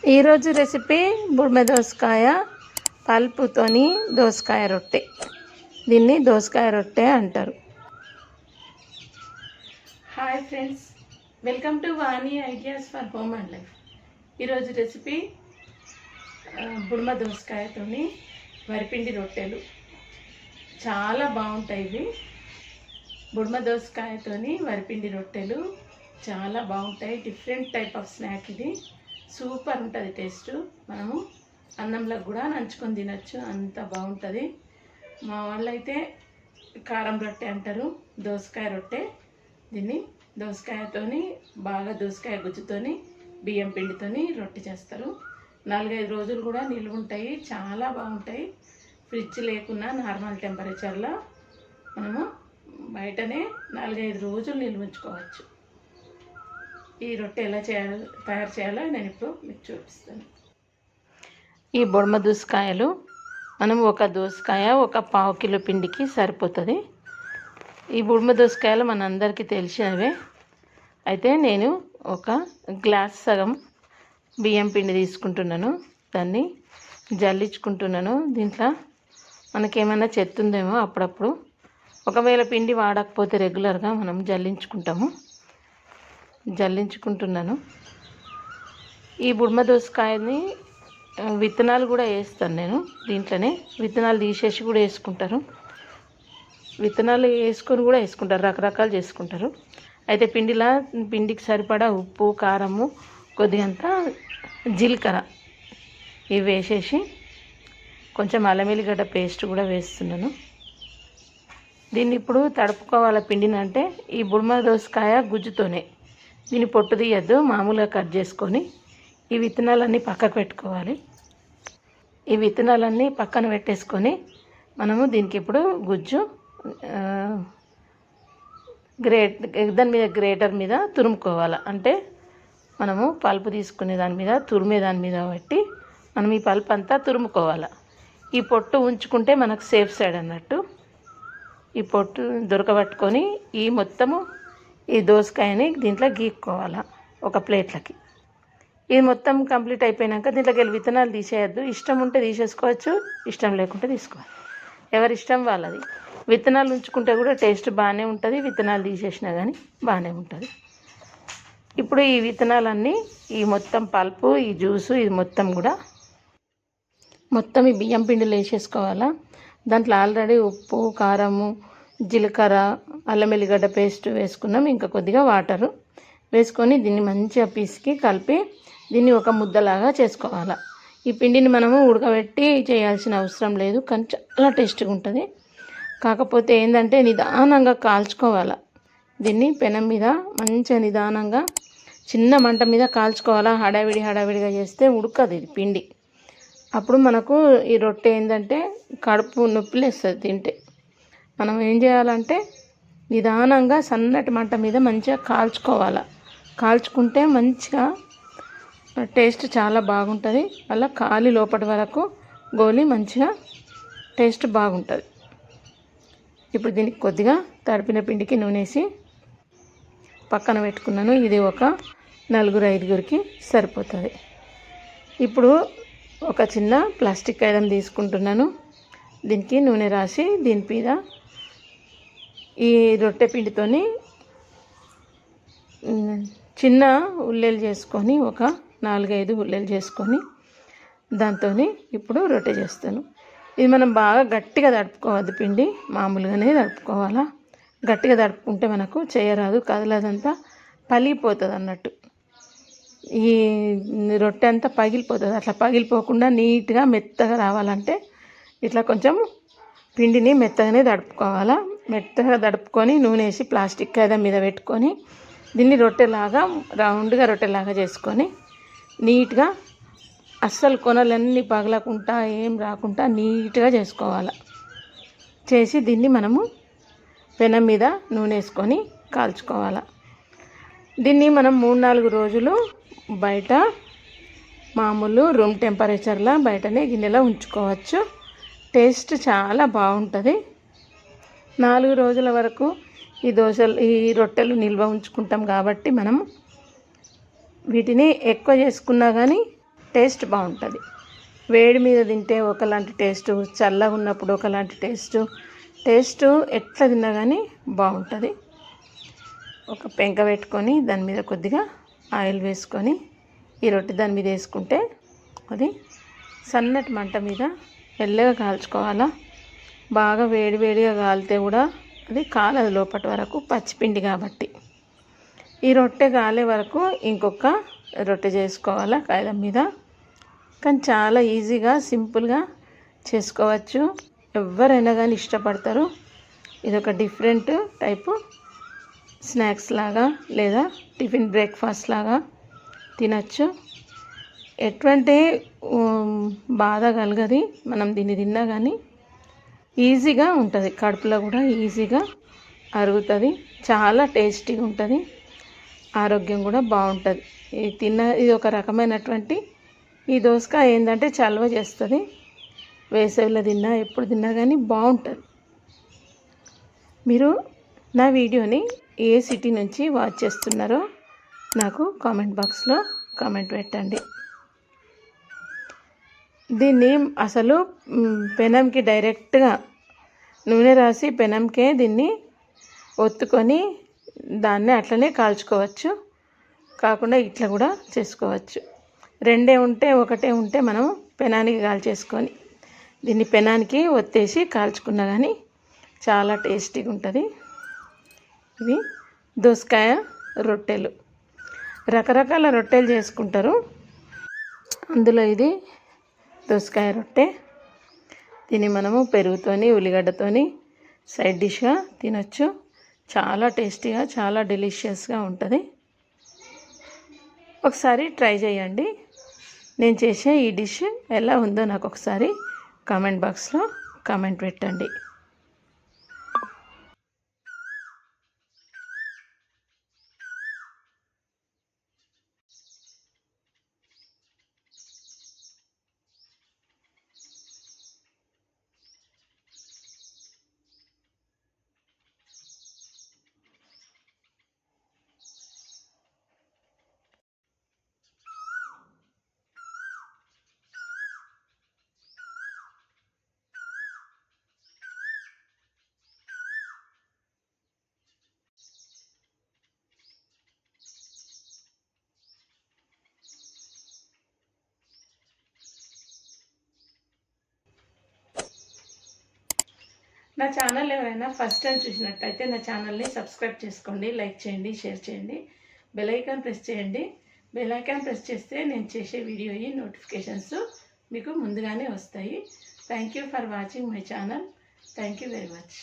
ఈరోజు రెసిపీ బుడిమె దోసకాయ పల్పుతోని దోసకాయ రొట్టె. దీన్ని దోసకాయ రొట్టె అంటారు. Hi friends, welcome to Vani ideas for home and life. ఈరోజు రెసిపీ బుడిమె దోసకాయతోని వరిపిండి రొట్టెలు. చాలా బాగుంటాయి ఇవి. బుడిమె దోసకాయతోని వరిపిండి రొట్టెలు చాలా బాగుంటాయి. డిఫరెంట్ టైప్ ఆఫ్ స్నాక్ ఇది. సూపర్ ఉంటుంది టేస్ట్. మనము అన్నంలో కూడా నంచుకొని తినచ్చు, అంత బాగుంటుంది. మా వాళ్ళైతే కారం రొట్టె అంటారు, దోసకాయ రొట్టె. దీన్ని దోసకాయతోని బాగా దోసకాయ గుజ్జుతోని బియ్యం పిండితోని రొట్టె చేస్తారు. 4-5 రోజులు కూడా నిల్వ ఉంటాయి, చాలా బాగుంటాయి. ఫ్రిడ్జ్ లేకున్నా నార్మల్ టెంపరేచర్లో మనము బయటనే 4-5 రోజులు నిల్వ ఉంచుకోవచ్చు. ఈ రొట్టె ఎలా తయారు చేయాలో నేను ఇప్పుడు మీకు చూపిస్తాను. ఈ బుడిమె దోసకాయలు మనం ఒక దోసకాయ 1/4 కిలో పిండికి సరిపోతుంది. ఈ బుడిమె దోసకాయలు మనందరికీ తెలిసినవే. అయితే నేను ఒక గ్లాస్ సగం బియ్యం పిండి తీసుకుంటున్నాను, దాన్ని జల్లించుకుంటున్నాను. దీంట్లో మనకేమైనా చెత్త ఉందేమో అప్పుడప్పుడు. ఒకవేళ పిండి వాడకపోతే రెగ్యులర్గా మనం జల్లించుకుంటున్నాను. ఈ బుడిమె దోసకాయని విత్తనాలు కూడా వేస్తాను నేను. దీంట్లోనే విత్తనాలు తీసేసి కూడా వేసుకుంటారు, విత్తనాలు వేసుకొని కూడా వేసుకుంటారు, రకరకాలు చేసుకుంటారు. అయితే పిండికి సరిపడా ఉప్పు, కారము, కొద్దిగంత జీలకర్ర ఇవి వేసేసి కొంచెం అల్లం ఎల్లిగడ్డ పేస్ట్ కూడా వేస్తున్నాను. దీన్ని ఇప్పుడు తడుపుకోవాలి పిండిని. అంటే ఈ బుడిమె దోసకాయ గుజ్జుతోనే. దీన్ని పొట్టు తీయద్దు, మామూలుగా కట్ చేసుకొని ఈ విత్తనాలన్నీ పక్కకు పెట్టుకోవాలి. ఈ విత్తనాలన్నీ పక్కన పెట్టేసుకొని మనము దీనికి ఇప్పుడు గుజ్జు దాని మీద గ్రేటర్ మీద తురుముకోవాలి. అంటే మనము పల్పు తీసుకునే దాని మీద, తురిమే దాని మీద పెట్టి మనం ఈ పల్పు అంతా తురుముకోవాలి. ఈ పొట్టు ఉంచుకుంటే మనకు సేఫ్ సైడ్ అన్నట్టు. ఈ పొట్టు దొరకబట్టుకొని ఈ మొత్తము ఈ దోసకాయని దీంట్లో గీక్కోవాలి ఒక ప్లేట్లకి. ఇది మొత్తం కంప్లీట్ అయిపోయాక దీంట్లోకి వెళ్ళి విత్తనాలు తీసేయద్దు. ఇష్టం ఉంటే తీసేసుకోవచ్చు, ఇష్టం లేకుంటే తీసుకోవాలి, ఎవరి ఇష్టం వాళ్ళది. విత్తనాలు ఉంచుకుంటే కూడా టేస్ట్ బాగానే ఉంటుంది, విత్తనాలు తీసేసినా కానీ బాగానే ఉంటుంది. ఇప్పుడు ఈ విత్తనాలన్నీ, ఈ మొత్తం పల్పు, ఈ జ్యూసు, ఇది మొత్తం ఈ బియ్యం పిండిలో వేసేసుకోవాలా. దాంట్లో ఆల్రెడీ ఉప్పు, కారము, జీలకర్ర, అల్లం ఎల్లిగడ్డ పేస్ట్ వేసుకున్నాం. ఇంకా కొద్దిగా వాటరు వేసుకొని దీన్ని మంచిగా పిసికి కలిపి దీన్ని ఒక ముద్దలాగా చేసుకోవాలి. ఈ పిండిని మనము ఉడకబెట్టి చేయాల్సిన అవసరం లేదు, కానీ చాలా టేస్టీగా ఉంటుంది. కాకపోతే ఏంటంటే నిదానంగా కాల్చుకోవాలి. దీన్ని పెనం మీద మంచిగా నిదానంగా చిన్న మంట మీద కాల్చుకోవాలా. హడావిడిగా చేస్తే ఉడకదు ఇది పిండి. అప్పుడు మనకు ఈ రొట్టె ఏంటంటే కడుపు నొప్పిలేస్తుంది తింటే. మనం ఏం చేయాలంటే నిదానంగా సన్నటి మంట మీద మంచిగా కాల్చుకుంటే మంచిగా టేస్ట్ చాలా బాగుంటుంది. అలా కాలి లోపటి వరకు గోలి మంచిగా టేస్ట్ బాగుంటుంది. ఇప్పుడు దీనికి కొద్దిగా తడిపిన పిండికి నూనెసి పక్కన పెట్టుకున్నాను. ఇది ఒక 4-5కి సరిపోతుంది. ఇప్పుడు ఒక చిన్న ప్లాస్టిక్ ఐటెం తీసుకుంటున్నాను. దీనికి నూనె రాసి దీని మీద ఈ రొట్టె పిండితోని చిన్న ఉల్లెలు చేసుకొని, ఒక 4-5 ఉల్లెలు చేసుకొని దాంతో ఇప్పుడు రొట్టె చేస్తాను. ఇది మనం బాగా గట్టిగా తడుపుకోవద్దు, పిండి మామూలుగానే తడుపుకోవాలా. గట్టిగా తడుపుకుంటే మనకు చేయరాదు, కదలదంతా పగిలిపోతుంది అన్నట్టు. ఈ రొట్టె అంతా పగిలిపోతుంది. అట్లా పగిలిపోకుండా నీట్గా మెత్తగా రావాలంటే ఇట్లా కొంచెం పిండిని మెత్తగానే తడుపుకోవాలా. మెత్తగా తడుపుకొని నూనె వేసి ప్లాస్టిక్ కాయద మీద పెట్టుకొని దీన్ని రొట్టెలాగా రౌండ్గా రొట్టెలాగా చేసుకొని నీట్గా అస్సలు కొనలన్నీ పగలకుండా ఏం రాకుండా నీట్గా చేసుకోవాలి. చేసి దీన్ని మనము పెనం మీద నూనె వేసుకొని కాల్చుకోవాలి. దీన్ని మనం 3-4 రోజులు బయట మామూలు రూమ్ టెంపరేచర్లో బయటనే గిన్నెలో ఉంచుకోవచ్చు. టేస్ట్ చాలా బాగుంటుంది. 4 రోజుల వరకు ఈ రొట్టెలు నిల్వ ఉంచుకుంటాం కాబట్టి మనం వీటిని ఎక్కువ చేసుకున్నా కానీ టేస్ట్ బాగుంటుంది. వేడి మీద తింటే ఒకలాంటి టేస్టు, చల్లగా ఉన్నప్పుడు ఒకలాంటి టేస్టు ఎట్లా తిన్నా కానీ బాగుంటుంది. ఒక పెంక పెట్టుకొని దాని మీద కొద్దిగా ఆయిల్ వేసుకొని ఈ రొట్టె దాని మీద వేసుకుంటే అది సన్నటి మంట మీద మెల్లగా కాల్చుకోవాలా. బాగా వేడిగా కాలితే కూడా అది కాలదు లోపటి వరకు, పచ్చిపిండి కాబట్టి. ఈ రొట్టె కాలే వరకు ఇంకొక రొట్టె చేసుకోవాలా కాయల మీద. కానీ చాలా ఈజీగా సింపుల్గా చేసుకోవచ్చు. ఎవరైనా కానీ ఇష్టపడతారు. ఇది ఒక డిఫరెంట్ టైపు స్నాక్స్ లాగా లేదా టిఫిన్ బ్రేక్ఫాస్ట్ లాగా తినచ్చు. ఎటువంటి బాధ కలగది. మనం దీన్ని తిన్నా కానీ ఈజీగా ఉంటుంది, కడుపులో కూడా ఈజీగా అరుగుతుంది. చాలా టేస్టీగా ఉంటుంది, ఆరోగ్యం కూడా బాగుంటుంది. ఇది ఒక రకమైనటువంటి ఈ దోసకాయ ఏంటంటే చలవ చేస్తుంది. వేసవిలో తిన్నా ఎప్పుడు తిన్నా కానీ బాగుంటుంది. మీరు నా వీడియోని ఏ సిటీ నుంచి వాచ్ చేస్తున్నారో నాకు కామెంట్ బాక్స్లో కామెంట్ పెట్టండి. దీన్ని అసలు పెనంకి డైరెక్ట్గా నూనె రాసి పెనంకే దీన్ని ఒత్తుకొని దాన్ని అట్లనే కాల్చుకోవచ్చు. కాకుండా ఇట్లా కూడా చేసుకోవచ్చు. రెండే ఉంటే ఒకటే ఉంటే మనం పెనానికి కాల్చేసుకొని దీన్ని పెనానికి ఒత్తేసి కాల్చుకున్నా కానీ చాలా టేస్టీగా ఉంటుంది. ఇవి దోసకాయ రొట్టెలు. రకరకాల రొట్టెలు చేసుకుంటారు, అందులో ఇది దోసకాయ రొట్టె. దీన్ని మనము పెరుగుతోని ఉల్లిగడ్డతోని సైడ్ డిష్గా తినొచ్చు. చాలా టేస్టీగా చాలా డెలిషియస్గా ఉంటుంది. ఒకసారి ట్రై చేయండి. నేను చేసే ఈ డిష్ ఎలా ఉందో నాకు ఒకసారి కామెంట్ బాక్స్లో కామెంట్ పెట్టండి. నా ఛానల్ ఎవరైనా ఫస్ట్ టైం చూసినట్టయితే నా ఛానల్ని సబ్స్క్రైబ్ చేసుకోండి, లైక్ చేయండి, షేర్ చేయండి, బెల్ ఐకాన్ ప్రెస్ చేయండి. బెల్ ఐకాన్ ప్రెస్ చేస్తే నేను చేసే వీడియో నోటిఫికేషన్స్ మీకు ముందుగానే వస్తాయి. Thank you for watching my channel. Thank you very much.